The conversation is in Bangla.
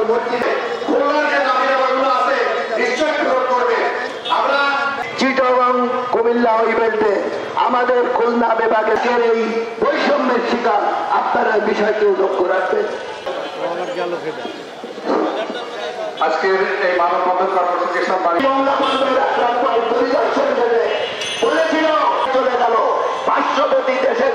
মসজিদে খুলনার যে দাবি দাবাগুলো আছে নিশ্চয় পূরণ করবে। আমরা চিটাগং কুমিল্লা ইভেন্টে আমাদের খুলনা বিভাগের এই বৈষম্যের শিকার আপনারা বিষয়টিও লক্ষ্য রাখবেন। আজকের এই মানববন্ধন কর্মসূচির পরিদর্শন বলেছিল চলে গেল পার্শ্ববর্তী দেশের